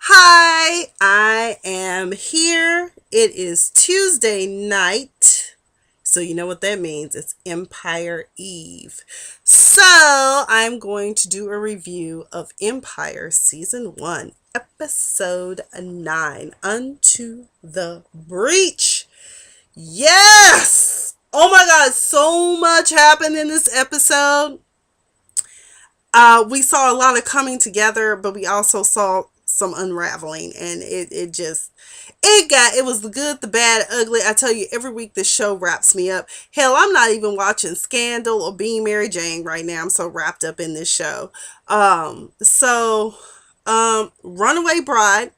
Hi, I am here. It is Tuesday night. So, you know what that means. It's Empire Eve. So, I'm going to do a review of Empire Season 1, Episode 9, Unto the Breach. Yes! Oh my god, so much happened in this episode. We saw a lot of coming together, but we also saw some unraveling, and it was the good, the bad, ugly. I tell you, every week this show wraps me up. Hell, I'm not even watching Scandal or Being Mary Jane right now. I'm so wrapped up in this show. Runaway Bride.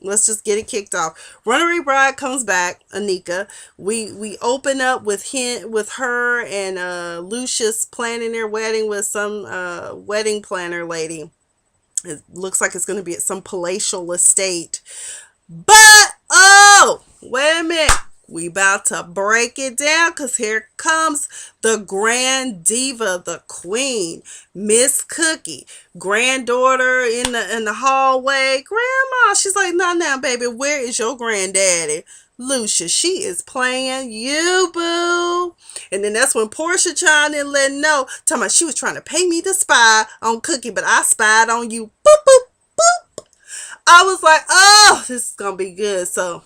Let's just get it kicked off. Runaway Bride comes back, Anika. We open up with her and Lucius planning their wedding with some wedding planner lady. It looks like it's going to be at some palatial estate. But oh, wait a minute. We about to break it down because here comes the grand diva, the queen, Miss Cookie, granddaughter in the hallway. Grandma, she's like, "No, now, baby, where is your granddaddy?" Lucia, she is playing you, boo. And then that's when Portia chimed in, letting know, talking about she was trying to pay me to spy on Cookie, but I spied on you. Boop, boop, boop. I was like, oh, this is gonna be good. So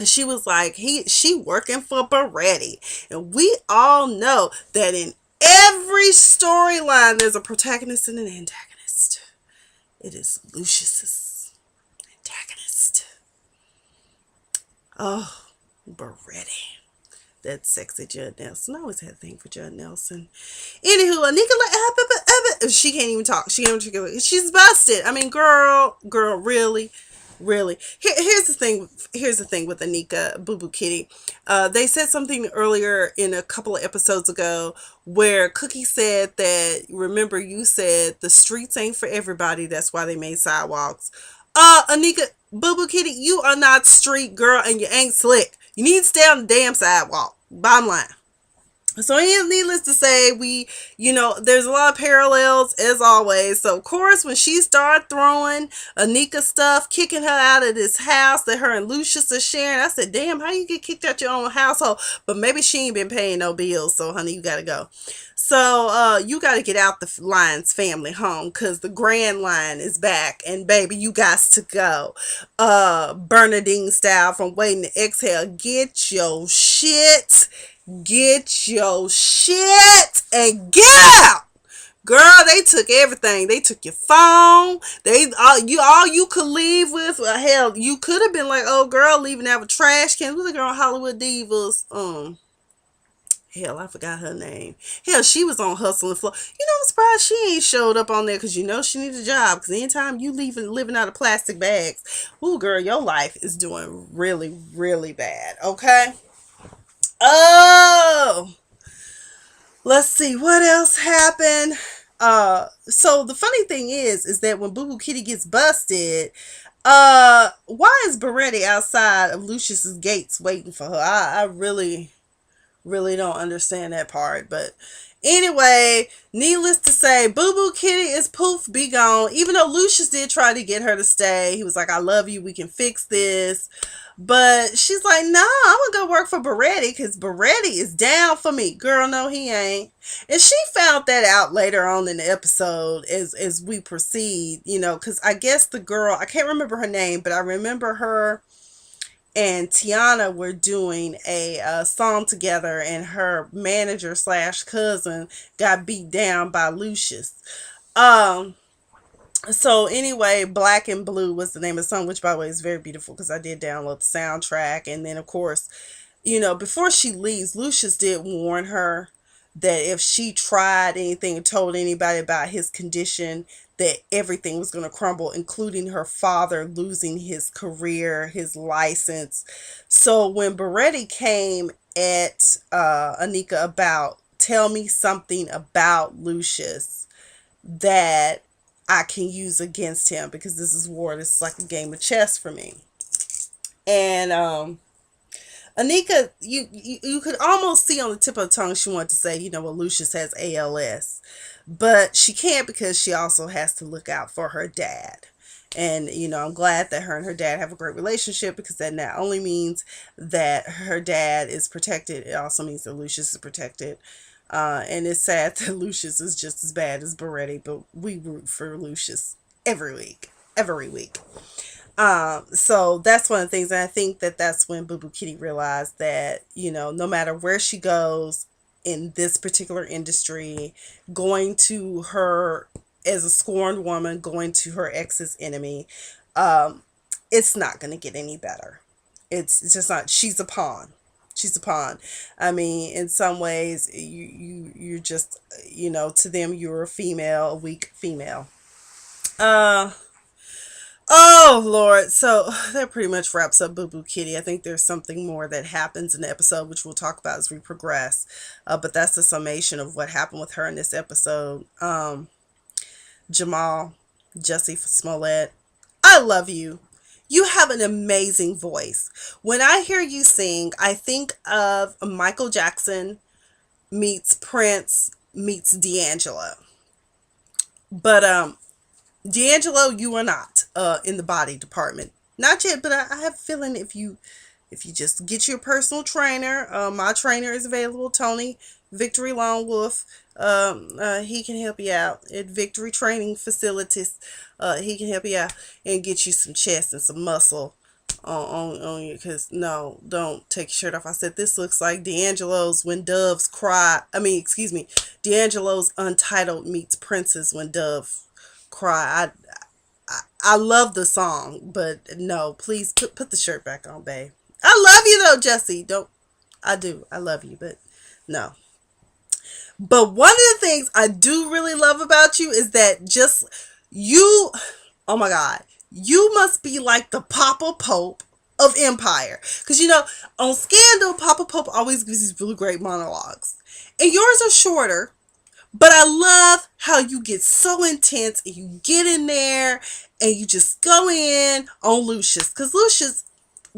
she was like, she working for Beretti. And we all know that in every storyline there's a protagonist and an antagonist. It is Lucius's antagonist. Oh, Beretti. That sexy Judd Nelson. I always had a thing for Judd Nelson. Anywho, Nicola, she can't even talk. She can't even. She's busted. I mean, girl, really, really. Here's the thing. Here's the thing with Anika, Boo Boo Kitty. They said something earlier in a couple of episodes ago where Cookie said that. Remember, you said the streets ain't for everybody. That's why they made sidewalks. Anika, Boo Boo Kitty, you are not street girl, and you ain't slick. You need to stay on the damn sidewalk. Bottom line. So needless to say, there's a lot of parallels as always. So of course, when she started throwing Anika stuff, kicking her out of this house that her and Lucius are sharing, I said, damn, how you get kicked out your own household? But maybe she ain't been paying no bills, so honey, you gotta go. So you gotta get out the Lyons family home because the grand line is back, and baby, you got to go. Bernadine style from Waiting to Exhale. Get your shit and get out. Girl, they took everything. They took your phone. All you could leave with. Hell, you could have been like, oh girl, leaving out with trash cans. What's the girl on Hollywood Divas? Hell, I forgot her name. Hell, she was on Hustle and Flow. I'm surprised she ain't showed up on there because she needs a job. Because anytime you living out of plastic bags, ooh girl, your life is doing really, really bad. Okay. Oh, let's see what else happened. So the funny thing is that when Boo Boo Kitty gets busted, why is Beretti outside of Lucius's gates waiting for her? I really, really don't understand that part. But anyway, needless to say, Boo Boo Kitty is poof, be gone. Even though Lucius did try to get her to stay, he was like, I love you, we can fix this. But she's like, no, I'm gonna go work for Beretti because Beretti is down for me. Girl, no, he ain't. And she found that out later on in the episode as we proceed, because I guess the girl, I can't remember her name, but I remember her and Tiana were doing a song together, and her manager / cousin got beat down by Lucius. So anyway, Black and Blue was the name of the song, which by the way is very beautiful because I did download the soundtrack. And then of course, before she leaves, Lucius did warn her that if she tried anything or told anybody about his condition, that everything was going to crumble, including her father losing his career, his license. So when Beretti came at Anika about, tell me something about Lucius that I can use against him, because this is war. This is like a game of chess for me. And Anika, you could almost see on the tip of the tongue she wanted to say, well, Lucius has ALS. But she can't because she also has to look out for her dad. And, I'm glad that her and her dad have a great relationship, because that not only means that her dad is protected, it also means that Lucius is protected. And it's sad that Lucius is just as bad as Beretti, but we root for Lucius every week. Every week. So that's one of the things, and I think that that's when Boo Boo Kitty realized that, no matter where she goes in this particular industry, going to her as a scorned woman, going to her ex's enemy, um, it's not going to get any better. It's just not. She's a pawn. She's a pawn. I mean, in some ways, you're just, to them, you're a female, a weak female. Uh, Oh Lord. So that pretty much wraps up Boo Boo Kitty. I think there's something more that happens in the episode, which we'll talk about as we progress. But that's the summation of what happened with her in this episode. Jamal, Jesse Smollett, I love you. You have an amazing voice. When I hear you sing, I think of Michael Jackson meets Prince meets D'Angelo. But D'Angelo, you are not in the body department. Not yet, but I have a feeling if you just get your personal trainer, my trainer is available, Tony Victory Long Wolf. He can help you out at Victory Training Facilities. He can help you out and get you some chest and some muscle on you. Because no, don't take your shirt off. I said this looks like D'Angelo's When Doves Cry. I mean, excuse me, D'Angelo's Untitled meets Prince's When Dove Cry. I love the song, but no, please put the shirt back on, babe. I love you though, Jesse. Don't I do. I love you, but no. But one of the things I do really love about you is that just you, oh my God, you must be like the Papa Pope of Empire. Because, on Scandal, Papa Pope always gives these really great monologues. And yours are shorter, but I love how you get so intense and you get in there and you just go in on Lucius. Because Lucius,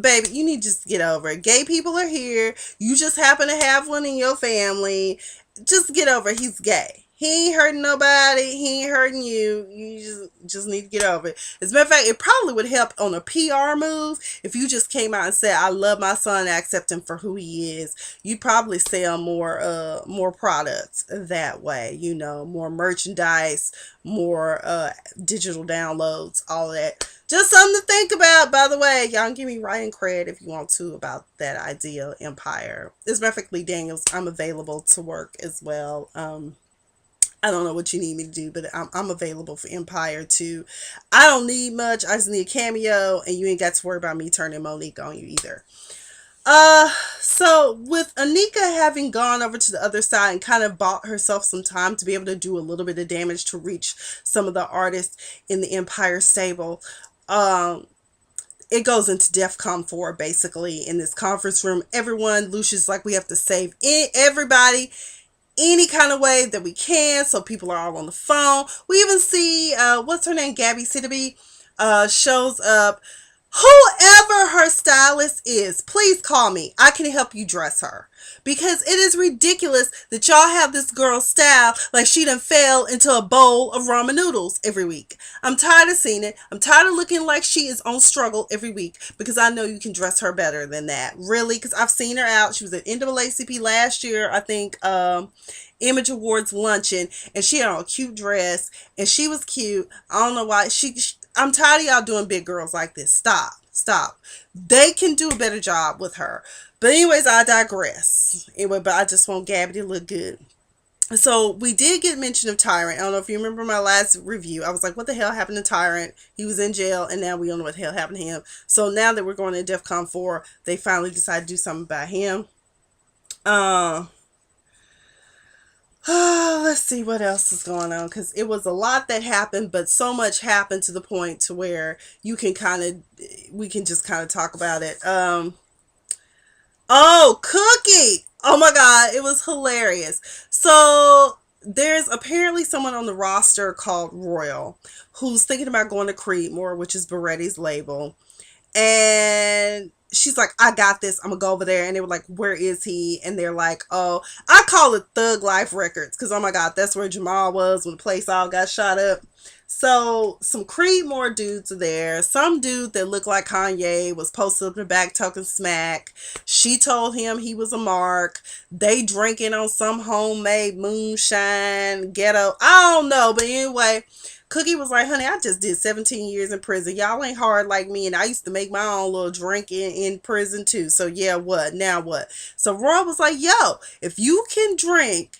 baby, you need to just get over it. Gay people are here. You just happen to have one in your family. Just get over it. He's gay. He ain't hurting nobody. He ain't hurting you. You just need to get over it. As a matter of fact, it probably would help on a PR move if you just came out and said, I love my son, I accept him for who he is. You'd probably sell more products that way, more merchandise, more digital downloads, all that. Just something to think about, by the way. Y'all can give me writing credit if you want to about that idea, Empire. As a matter of fact, Lee Daniels, I'm available to work as well. I don't know what you need me to do, but I'm available for Empire too. I don't need much. I just need a cameo, and you ain't got to worry about me turning Monique on you either. So with Anika having gone over to the other side and kind of bought herself some time to be able to do a little bit of damage to reach some of the artists in the Empire stable, it goes into DEFCON 4 basically in this conference room. Everyone, Lucius like, we have to save everybody any kind of way that we can, so people are all on the phone. We even see what's her name, Gabby Sidibe, shows up. Whoever her stylist is, please call me. I can help you dress her. Because it is ridiculous that y'all have this girl style like she done fell into a bowl of ramen noodles every week. I'm tired of seeing it. I'm tired of looking like she is on struggle every week, because I know you can dress her better than that. Really, because I've seen her out. She was at NAACP last year, I think, Image Awards luncheon, and she had on a cute dress, and she was cute. I don't know why. I'm tired of y'all doing big girls like this. Stop. They can do a better job with her. But anyways, I digress. Anyway, but I just want Gabby to look good. So we did get mention of Tyrant. I don't know if you remember my last review. I was like, what the hell happened to Tyrant? He was in jail, and now we don't know what the hell happened to him. So now that we're going to DEFCON 4, they finally decided to do something about him. Let's see what else is going on, because it was a lot that happened, but so much happened to the point to where we can just kind of talk about it. Oh, Cookie! Oh my God, it was hilarious. So there's apparently someone on the roster called Royal who's thinking about going to Creedmoor, which is Beretti's label, and she's like, I got this. I'm gonna go over there. And they were like, where is he? And they're like, oh, I call it Thug Life Records, because oh my God, that's where Jamal was when the place all got shot up. So some Creedmoor dudes are there. Some dude that looked like Kanye was posted up in the back talking smack. She told him he was a mark. They drinking on some homemade moonshine ghetto. I don't know, but anyway, Cookie was like, honey, I just did 17 years in prison. Y'all ain't hard like me, and I used to make my own little drink in prison too. So yeah, what? Now what? So Roy was like, yo, if you can drink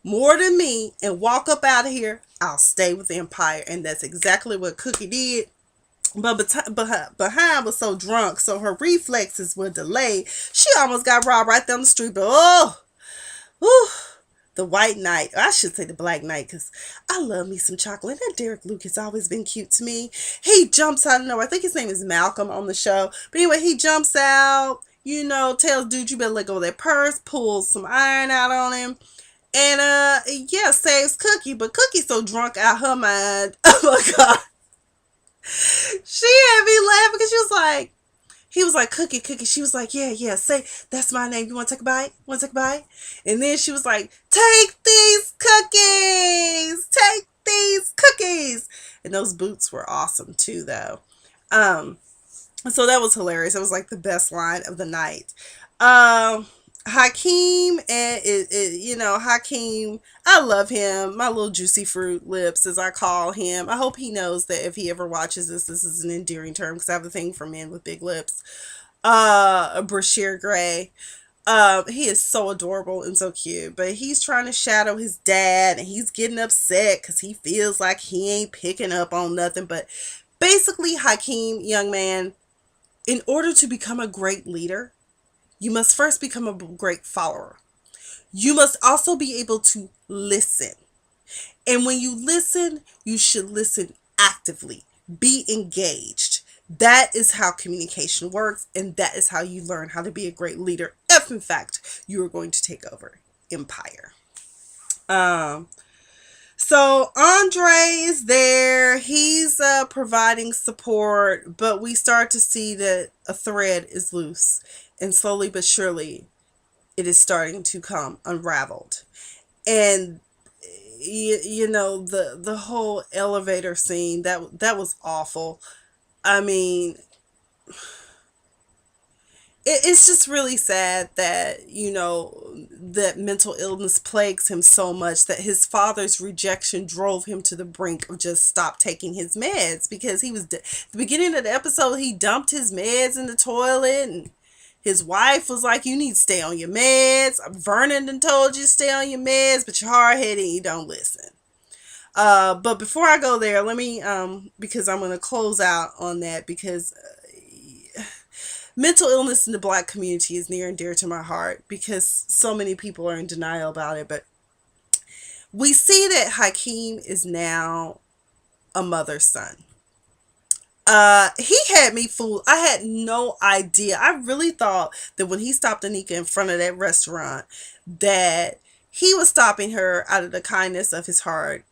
more than me and walk up out of here, I'll stay with the Empire. And that's exactly what Cookie did. But behind was so drunk, so her reflexes were delayed. She almost got robbed right down the street. But oh, whew, the white knight, I should say the black knight, because I love me some chocolate. And Derek Luke has always been cute to me. He jumps out of nowhere. I think his name is Malcolm on the show. But anyway, he jumps out, tells dude you better let go of that purse, pulls some iron out on him. And yeah, saves Cookie, but Cookie's so drunk out her mind. Oh my god. She had me laughing because he was like, Cookie, Cookie. She was like, yeah, say, that's my name. You want to take a bite? Want to take a bite? And then she was like, take these cookies! Take these cookies! And those boots were awesome too, though. So that was hilarious. It was like the best line of the night. Hakeem and Hakeem, I love him. My little juicy fruit lips, as I call him. I hope he knows that if he ever watches this is an endearing term because I have a thing for men with big lips. Brashear Gray. He is so adorable and so cute, but he's trying to shadow his dad and he's getting upset because he feels like he ain't picking up on nothing. But basically, Hakeem, young man, in order to become a great leader, you must first become a great follower. You must also be able to listen. And when you listen, you should listen actively. Be engaged. That is how communication works, and that is how you learn how to be a great leader if, in fact, you are going to take over Empire. So Andre is there. He's providing support, but we start to see that a thread is loose. And slowly but surely, it is starting to come unraveled. And the whole elevator scene, that was awful. I mean, it's just really sad that that mental illness plagues him so much that his father's rejection drove him to the brink of just stop taking his meds, because he was the beginning of the episode, he dumped his meds in the toilet, and his wife was like, you need to stay on your meds. Vernon done told you to stay on your meds, but you're hard-headed and you don't listen. But before I go there, let me, because I'm going to close out on that, because mental illness in the Black community is near and dear to my heart, because so many people are in denial about it. But we see that Hakeem is now a mother's son. He had me fooled. I had no idea. I really thought that when he stopped Anika in front of that restaurant, that he was stopping her out of the kindness of his heart.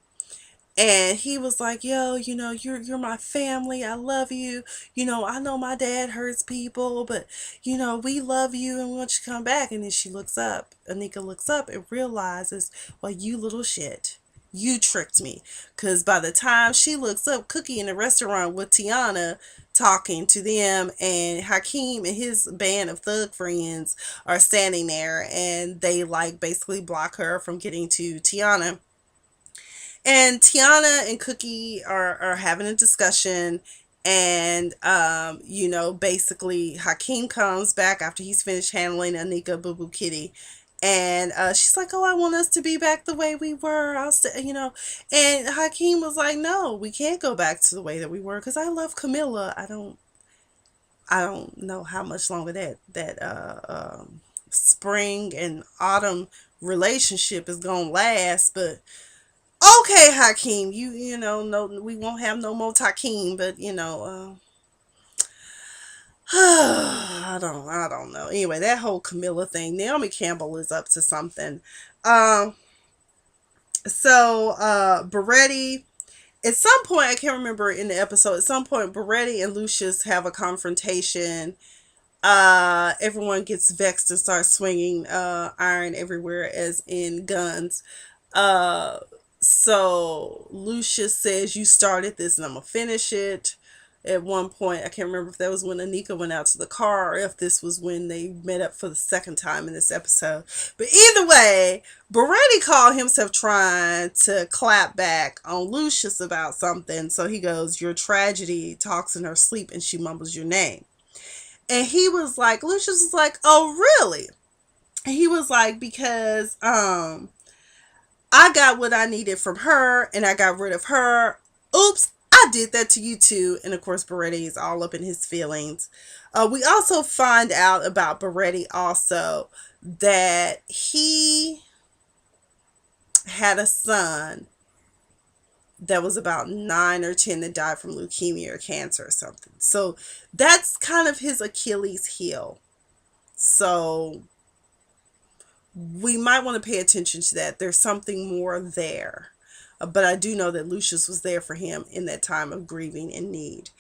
And he was like, yo, you're my family. I love you. I know my dad hurts people, but, we love you and we want you to come back. And then she looks up. Anika looks up and realizes, well, you little shit. You tricked me. Because by the time she looks up, Cookie in the restaurant with Tiana talking to them, and Hakeem and his band of thug friends are standing there, and they basically block her from getting to Tiana. And Tiana and Cookie are having a discussion, and basically Hakeem comes back after he's finished handling Anika Boo Boo Kitty. And she's like, oh, I want us to be back the way we were. And Hakeem was like, no, we can't go back to the way that we were, because I love Camilla. I don't know how much longer that spring and autumn relationship is gonna last, but okay, Hakeem, no, we won't have no more Hakeem, but I don't know. Anyway, that whole Camilla thing, Naomi Campbell is up to something. Beretti, at some point, I can't remember in the episode, at some point, Beretti and Lucius have a confrontation. Everyone gets vexed and starts swinging iron everywhere, as in guns. So Lucius says, "You started this and I'm going to finish it." At one point, I can't remember if that was when Anika went out to the car or if this was when they met up for the second time in this episode. But either way, Beretti called himself trying to clap back on Lucius about something. So he goes, "Your tragedy talks in her sleep and she mumbles your name." And he was like, Lucius was like, "Oh, really?" And he was like, "Because I got what I needed from her and I got rid of her. Oops, I did that to you too." And of course, Beretti is all up in his feelings. We also find out about Beretti also that he had a son that was about 9 or 10 that died from leukemia or cancer or something. So that's kind of his Achilles heel. So we might want to pay attention to that. There's something more there. But I do know that Lucius was there for him in that time of grieving and need.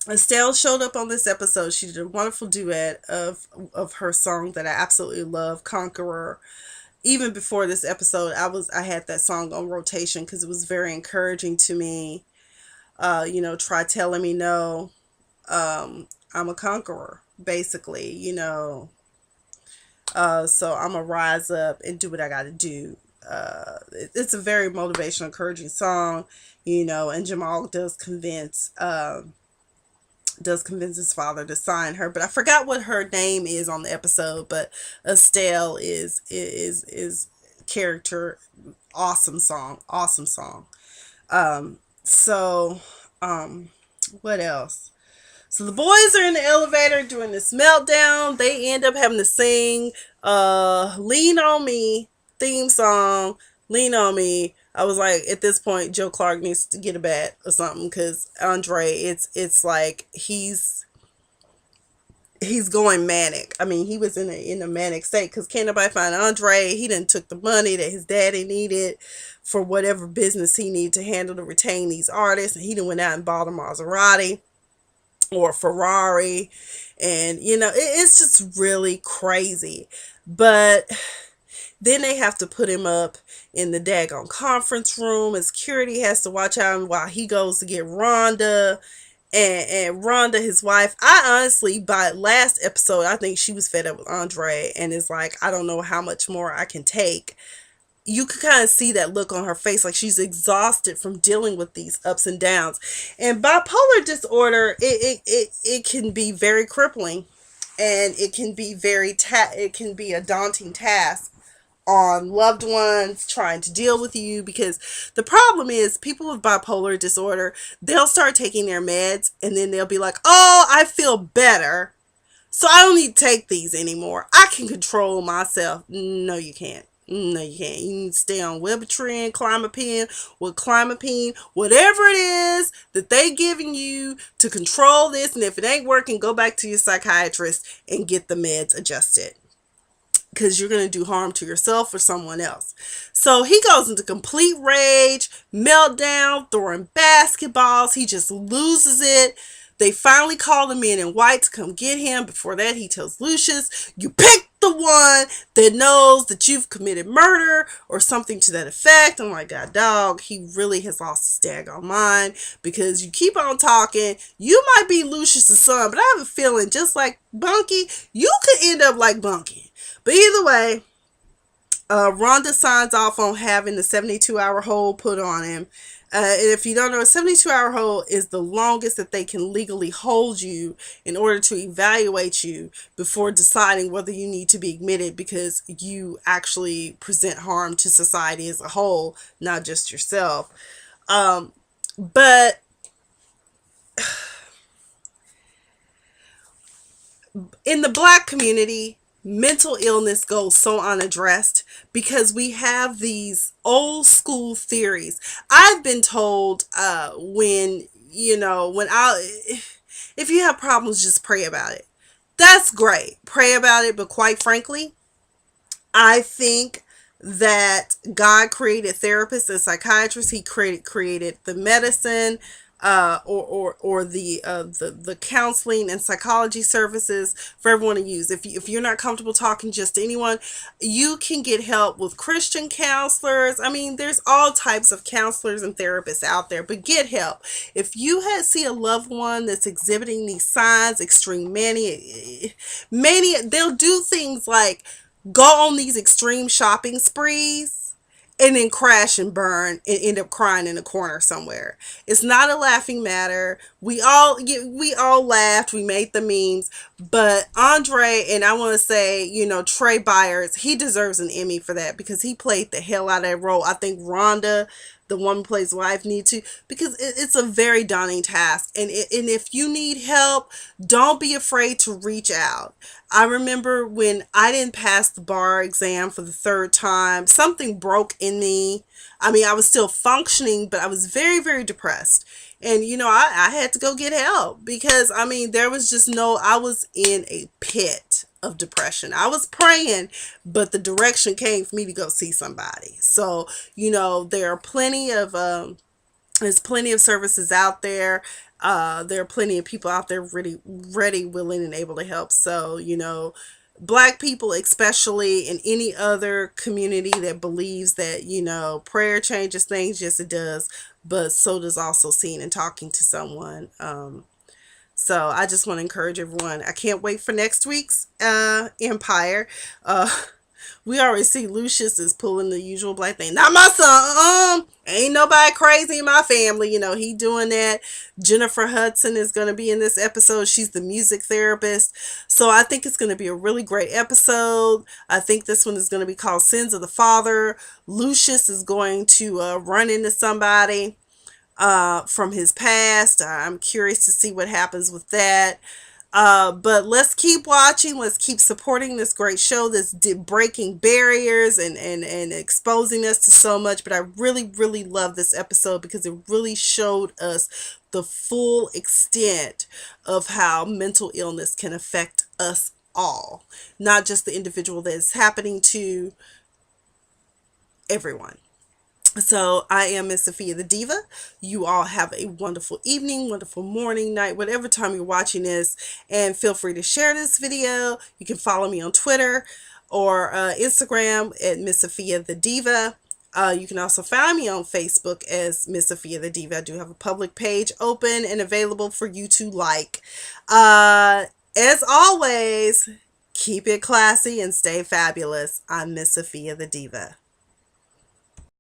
Estelle showed up on this episode. She did a wonderful duet of her song that I absolutely love, Conqueror. Even before this episode, I had that song on rotation because it was very encouraging to me. Try telling me no. I'm a conqueror, basically, so I'm gonna rise up and do what I gotta do. It's a very motivational, encouraging song, and Jamal does convince his father to sign her, but I forgot what her name is on the episode. But Estelle is character. Awesome song. So what else? So the boys are in the elevator doing this meltdown. They end up having to sing Lean on Me theme song. Lean on Me. I was like, at this point, Joe Clark needs to get a bat or something, because Andre, it's like he's going manic. I mean, he was in a manic state because can't nobody find Andre. He done took the money that his daddy needed for whatever business he needed to handle to retain these artists, and he done went out and bought a Maserati or a Ferrari, and it's just really crazy. But then they have to put him up in the daggone conference room, and security has to watch out while he goes to get Rhonda. And Rhonda, his wife, I honestly, by last episode, I think she was fed up with Andre and is like, I don't know how much more I can take. You could kind of see that look on her face, like she's exhausted from dealing with these ups and downs. And bipolar disorder, it can be very crippling, and it can be it can be a daunting task on loved ones trying to deal with you, because the problem is people with bipolar disorder, they'll start taking their meds and then they'll be like, "Oh, I feel better, so I don't need to take these anymore. I can control myself." No, you can't. No, you can't. You need to stay on Wellbutrin, Clomipene, whatever it is that they giving you to control this. And if it ain't working, go back to your psychiatrist and get the meds adjusted, because you're going to do harm to yourself or someone else. So he goes into complete rage, meltdown, throwing basketballs. He just loses it. They finally call the men in white to come get him. Before that, he tells Lucius, "You picked the one that knows that you've committed murder," or something to that effect. I'm like, God, dog, he really has lost his daggone mind, because you keep on talking. You might be Lucius's son, but I have a feeling, just like Bunky, you could end up like Bunky. But either way, Rhonda signs off on having the 72-hour hold put on him. And if you don't know, a 72-hour hold is the longest that they can legally hold you in order to evaluate you before deciding whether you need to be admitted, because you actually present harm to society as a whole, not just yourself. But in the Black community, mental illness goes so unaddressed because we have these old school theories. I've been told if you have problems, just pray about it. That's great. Pray about it. But quite frankly, I think that God created therapists and psychiatrists. He created the medicine. or the counseling and psychology services for everyone to use. If you're not comfortable talking just to anyone, you can get help with Christian counselors. I mean, there's all types of counselors and therapists out there, but get help. If you see a loved one that's exhibiting these signs, extreme mania, they'll do things like go on these extreme shopping sprees and then crash and burn and end up crying in a corner somewhere. It's not a laughing matter. We all laughed. We made the memes, but Andre, and I want to say, Trey Byers, he deserves an Emmy for that because he played the hell out of that role. I think Rhonda, the woman who plays wife, need to, because it's a very daunting task. And if you need help, don't be afraid to reach out. I remember when I didn't pass the bar exam for the third time, something broke in me. I mean, I was still functioning, but I was very, very depressed. And, I had to go get help because, I mean, there was just I was in a pit of depression. I was praying, but the direction came for me to go see somebody. So, there are there's plenty of services out there. There are plenty of people out there really ready, willing, and able to help. So, Black people, especially, in any other community that believes that, prayer changes things, yes, it does. But so does also seeing and talking to someone. So I just want to encourage everyone. I can't wait for next week's Empire. We already see Lucius is pulling the usual Black thing. Not my son. Ain't nobody crazy in my family. He doing that. Jennifer Hudson is going to be in this episode. She's the music therapist. So I think it's going to be a really great episode. I think this one is going to be called Sins of the Father. Lucius is going to run into somebody from his past. I'm curious to see what happens with that. But let's keep watching. Let's keep supporting this great show that's breaking barriers and exposing us to so much. But I really, really love this episode because it really showed us the full extent of how mental illness can affect us all, not just the individual that it's happening to, everyone. So I am Miss Sophia the Diva. You all have a wonderful evening, wonderful morning, night, whatever time you're watching this. And feel free to share this video. You can follow me on Twitter or Instagram at Miss Sophia the Diva. You can also find me on Facebook as Miss Sophia the Diva. I do have a public page open and available for you to like. As always, keep it classy and stay fabulous. I'm Miss Sophia the Diva.